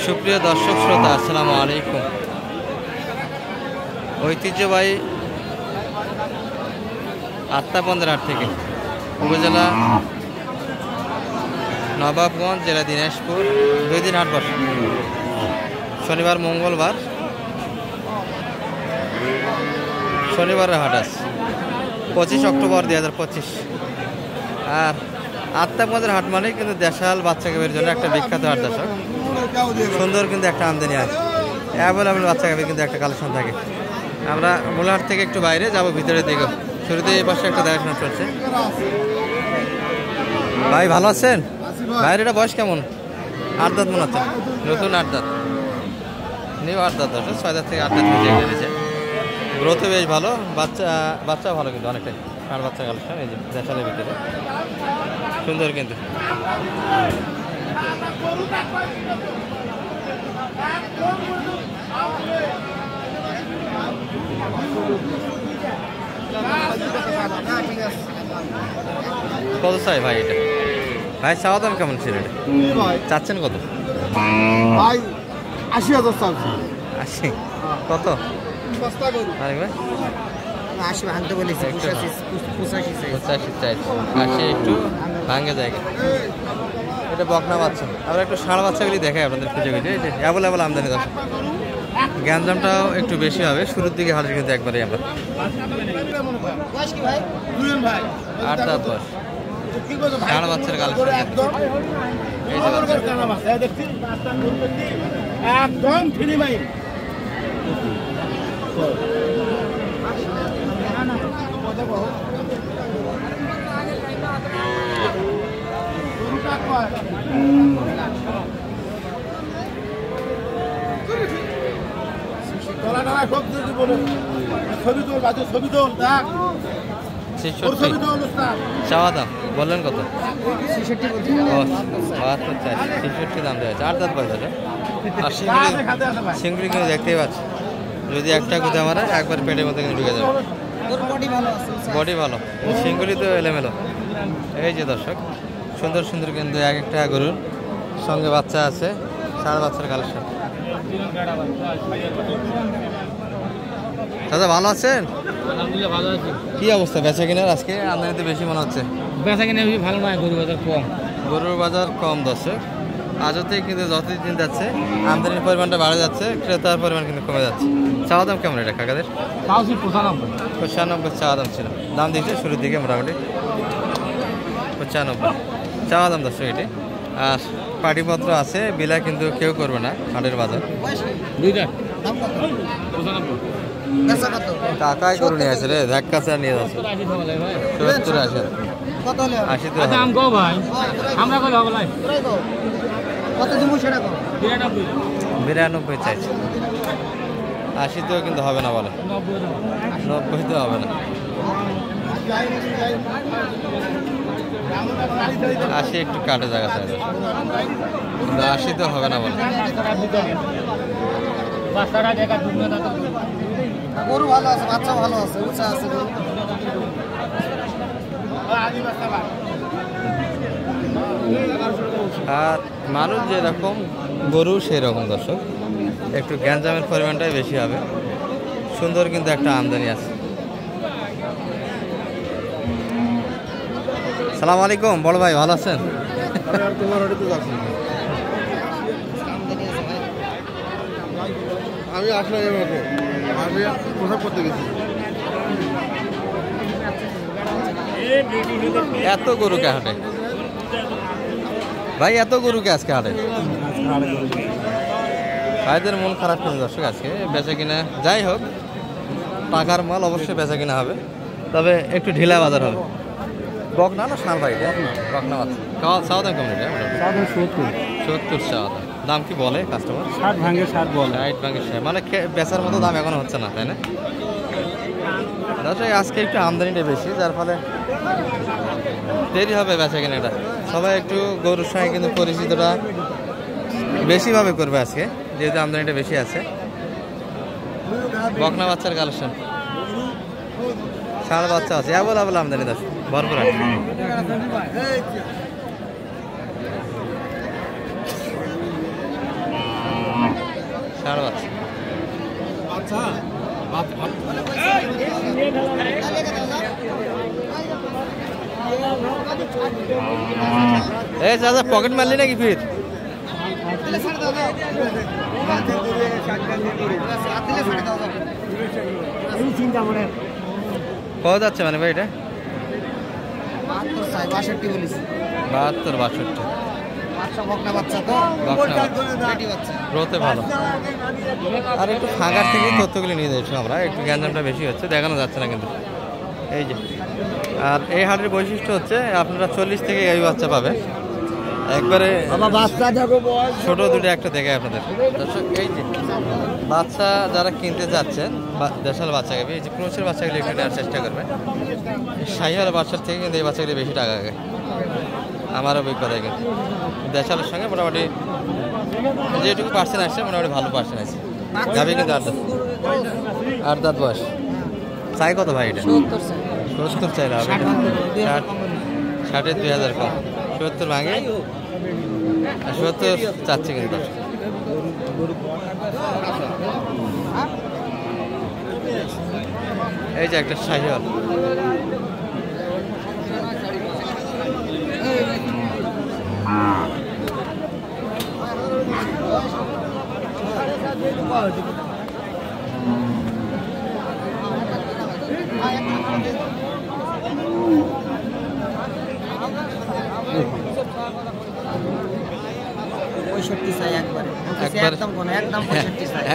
সুপ্রিয় দর্শক শ্রোতা, আসসালামু আলাইকুম। ঐতিহ্যবাহী আত্মাপন্দের হাট থেকে উপজেলা নবাবগঞ্জ, জেলা দিনাজপুর, 2 দিন হাট বসে। শনিবার মঙ্গলবার, শনিবারের হাট আছে 25 অক্টোবর 2025। আর আত্মাপন্দের হাট মানে কিন্তু দেশাল বাচ্চা গাভীর জন্য একটা বিখ্যাত হাট। দর্শক, সুন্দর কিন্তু একটা আমদানি আছে, অ্যাভেলেবল বাচ্চা গাভীর কিন্তু একটা কালেকশন থাকে। আমরা মূলহাট থেকে একটু বাইরে যাব, ভিতরে দিকে। শুরুতে এই পাশে একটা দেখাশোনা চলছে। ভাই ভালো আছেন? ভাইয়ের এটা বয়স কেমন? 8 দাঁত মনে হচ্ছে, নতুন 8 দাঁত, নিউ 8 দাঁত। দর্শক 6 দাঁত থেকে 8 দাঁত হয়েছে। গ্রোথও বেশ ভালো, বাচ্চা ভালো কিন্তু অনেকটাই। আর বাচ্চা কালেকশন এই যে দেশালের ভিতরে সুন্দর কিন্তু। কত চাই ভাই এটা? ভাই চাওয়া দাম কেমন ছিল এটা? চাচ্ছেন কত? 80,000 চাচ্ছি। 80? কত? আরে ভাই 80 ভাঙতে বলেছি, 85 চাই। 80 একটু ভাঙে জায়গা। এটা বকনা বাচ্চা। আমরা একটু ষাঁড় বাচ্চাগুলি দেখাই আপনাদের খুঁজে খুঁজে। এই যে অ্যাভেলেবল আমদানি। দর্শক, গ্যাঞ্জামটাও একটু বেশি হবে শুরুর দিকে, হাটের কিন্তু একবারেই আমরা 8 দাঁত বয়স ষাঁড় বাচ্চার কালেকশন। একদম ফ্রি মাইন। চাওয়া দাম বললেন কত? 66 দাম দেওয়া হয়েছে। 8 দাঁত বয়স। আর সিঙ্গুলি কিন্তু দেখতেই পাচ্ছি, যদি একটা গুঁতে মারে একবার পেটের মধ্যে কিন্তু ঢুকে যাবে। বডি ভালো, সিঙ্গুলি তো এলোমেলো। এই যে দর্শক, সুন্দর সুন্দর কিন্তু এক একটা গরুর সঙ্গে বাচ্চা আছে। ষাঁড় বাচ্চার কালেকশন। দাদা ভালো আছেন? আলহামদুলিল্লাহ ভালো আছি। কি অবস্থা বেচা কিনার? আজকে আমদানিতে বেশি মনে হচ্ছে। বেচা কিনা বেশি ভালো নয়, গরু বাজার কম। গরুর বাজার কম দর্শক। আজতে কিন্তু যতই দিন যাচ্ছে আমদানির পরিমাণটা বাড়ে যাচ্ছে, ক্রেতার পরিমাণ কিন্তু কমে যাচ্ছে। চাওয়া দাম কেমন এটা কাকাদের? 95 চাওয়া দাম ছিল। দাম দিচ্ছে শুরুর দিকে মোটামুটি 95 চাওয়া দাম দর্শক এটি। আর পাটিপত্র আছে, বিলা কিন্তু কেউ করবে না হাটের বাজার। কাকাই গরু নিয়ে আছে রে, ধাক্কা চা নিয়ে যাচ্ছে 70-80। 80 তো দাম গো ভাই, আমরা কই হবে লাই কত দিব সেটা কম? 92 চাইছে। 80 তো কিন্তু হবে না বলে, 90 তো হবে না। 80 একটু কাটে জায়গা চাই, 80 তো হবে না বলে। গরু ভালো আছে, বাচ্চা ভালো আছে, উঁচা আছে। আর মানুষ যেরকম গরু সেরকম দর্শক, একটু গ্যাঞ্জামের পরিমাণটাই বেশি হবে। সুন্দর কিন্তু একটা আমদানি আছে। সালাম আলাইকুম বড় ভাই, ভালো আছেন? আমি আসলে আমি পোশাক করতে গেছি। এত গরুকে হাটে ভাই, এত গরুকে আজকে হাটে? ভাইদের মন খারাপ কিন্তু দর্শক আজকে বেচা কিনা। যাই হোক, টাকার মাল অবশ্যই বেচা কিনা হবে, তবে একটু ঢিলা বাজার হবে। বকনা না ষাঁড় ভাই? বকনা বাচ্চা। চাওয়া দাম কেমন এটা? 70 চাওয়া দাম। দাম কি বলে কাস্টমার? 60 ভাঙে 60 বলে। 60 ভাঙে 60, মানে বেচার মতো দাম এখনো হচ্ছে না, তাই না? দর্শক আজকে একটু আমদানিটা বেশি, যার ফলে দেরি হবে বেচা কেনাটা। সবাই একটু গরুর সঙ্গে কিন্তু পরিচিতটা বেশিভাবে করবে আজকে, যেহেতু আমদানিটা বেশি আছে। বকনা বাচ্চার কালেকশন, ষাঁড় বাচ্চা আছে, অ্যাভেলেবল আমদানি দর্শক, ভরপুর আছে। ষাঁড় বাচ্চা। আচ্ছা এই চাচা পকেট মারলি নাকি ফির? কত যাচ্ছে মানে ভাই এটা? 62 বলিস 72 62 বাচ্চা বকনা বাচ্চা তো বকনা বাচ্চা। বেটি বাচ্চা গ্রোথে ভালো। আর একটু ফাঁকার থেকে তথ্যগুলি নিয়ে যাচ্ছি আমরা, একটু গ্যাঞ্জামটা বেশি হচ্ছে, দেখানো যাচ্ছে না কিন্তু। এই যে, আর এই হাটের বৈশিষ্ট্য হচ্ছে আপনারা 40 থেকে এই বাচ্চা পাবে একবারে। বাচ্চা দেখো ছোট দুটো একটা দেখে আপনাদের দর্শক। এই যে বাচ্চা যারা কিনতে যাচ্ছেন দেশাল বাচ্চা খাবে, এই যে ক্রোচের বাচ্চাগুলি একটু নেওয়ার চেষ্টা করবেন। শাহিওয়াল বাচ্চার থেকে কিন্তু এই বাচ্চাগুলি বেশি টাকা আগে, আমার অভিজ্ঞতায়। কিন্তু দেশালের সঙ্গে মোটামুটি যেটুকু পার্সেন্ট আসছে মোটামুটি ভালো পার্সেন্ট আছে। যাবে কিন্তু 8 দাঁত বয়স। চাই কত ভাই এটা? 70 চাইলে হবে। 60-এর 2000 কম, 70 ভাঙে 70 চাচ্ছে কিন্তু। এই যে একটা শাহিওয়াল,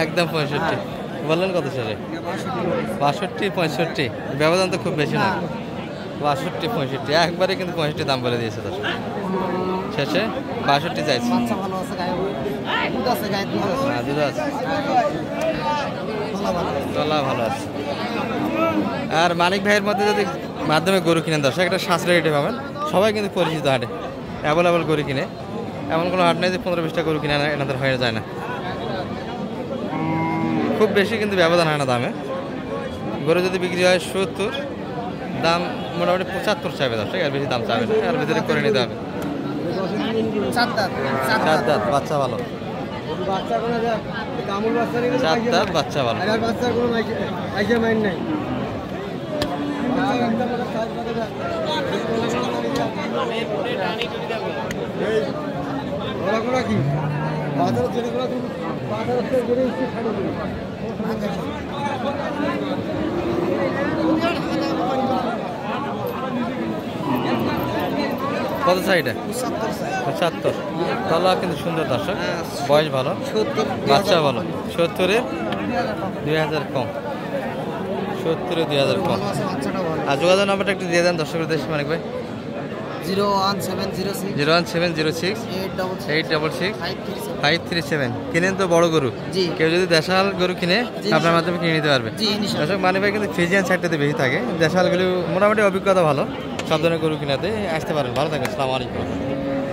একদম 65। বললেন কত সালে? 62-65। ব্যবধান তো খুব বেশি না, 62-65 একবারে কিন্তু 65 দাম বলে দিয়েছে দর্শক। শেষে 62 চাইছে। হ্যাঁ, দুধ আছে, তলা ভালো আছে। আর মানিক ভাইয়ের মধ্যে যদি মাধ্যমে গরু কিনেন দর্শক, একটা সাশ্রয় রেটে পাবেন। সবাই কিন্তু পরিচিত হাটে অ্যাভেলেবল গরু কিনে, এমন কোনো হাট নেই যে 15-20টা গরু কিনে এনাদের হয়ে যায় না। খুব বেশি কিন্তু ব্যবধান হয় না দামে। গরু যদি বিক্রি হয় 70, দাম মোটামুটি 75 চাইবে দর্শক, আর বেশি দাম চাইবে না, আর ভিতরে করে নিতে হবে। 4 দাঁত বাচ্চা ভালো, 4 দাঁত বাচ্চা ভালো। কত সাইডে? 75। তলা কিন্তু সুন্দর দর্শক, বয়স ভালো, বাচ্চা ভালো। 70-এর 2000 কম, 70-এর 2000 কম। আর যোগাযোগ নাম্বারটা একটু দিয়ে দেন দর্শকের দেশ মানিক ভাই। 01706 866 537। কিনেন তো বড় গরু, কেউ যদি দেশাল গরু কিনে আপনার মাধ্যমে কিনে নিতে পারবে দর্শক। মানিক ভাই কিন্তু ফ্রিজিয়ান সাইডটাতে বেশি থাকে, দেশালগুলো মোটামুটি অভিজ্ঞতা ভালো, সব ধরনের গরু কিনাতে আসতে পারেন। ভালো থাকবেন, আসসালামু আলাইকুম।